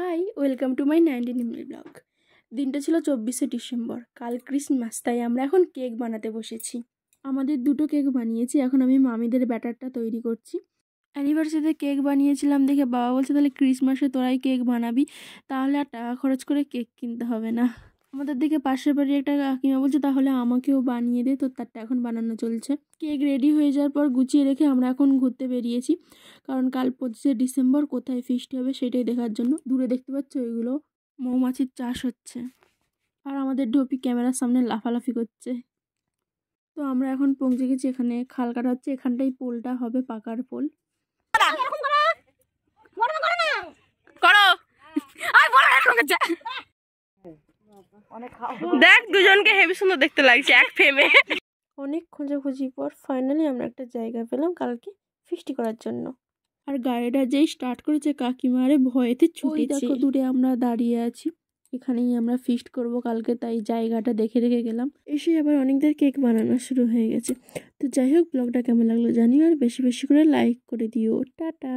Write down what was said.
High, welcome to my 19 ML blog. দিনটা ছিল 24শে December, কাল ক্রিসমাস, তাই আমরা এখন কেক বানাতে বসেছি। আমাদের দুটো কেক বানিয়েছি, এখন আমি মামিদের ব্যাটারটা তৈরি করছি। অ্যানিভার্সারিতে কেক বানিয়েছিলাম দেখে বাবা বলছে তাহলে ক্রিসমাসে তোরাই কেক বানাবি, তাহলে আর টাকা খরচ করে কেক কিনতে হবে না। আমাদের দিকে পাশের বাড়ির একটা কাকিমা বলছে তাহলে আমাকেও বানিয়ে দে, তো তারটা এখন বানানো চলছে। কেক রেডি হয়ে যাওয়ার পর গুছিয়ে রেখে আমরা এখন ঘুরতে বেরিয়েছি, কারণ কাল 25শে ডিসেম্বর কোথায় ফিস্ট হবে সেটাই দেখার জন্য। দূরে দেখতে পাচ্ছ ওইগুলো মৌমাছির চাষ হচ্ছে, আর আমাদের ঢোপি ক্যামেরার সামনে লাফালাফি করছে। তো আমরা এখন পৌঁছে গেছি, এখানে খাল কাটা হচ্ছে, এখানটাই পোলটা হবে, পাকার পোল। দেখ দুজনকে হেভি সুন্দর দেখতে লাগছে এক ফ্রেমে। অনেক খোঁজাখুঁজি পর ফাইনালি আমরা একটা জায়গা পেলাম কালকে ফিস্টি করার জন্য। আর গাড়িটা যেই স্টার্ট করেছে কাকিমা আরে ভয়েতে ছুটি, দেখো দূরে আমরা দাঁড়িয়ে আছি, এখানেই আমরা ফিস্ট করব কালকে, তাই জায়গাটা দেখে রেখে গেলাম। এসে আবার অনেকদের কেক বানানো শুরু হয়ে গেছে। তো যাই হোক, ব্লগটা কেমন লাগলো জানিও, আর বেশি বেশি করে লাইক করে দিও। টাটা।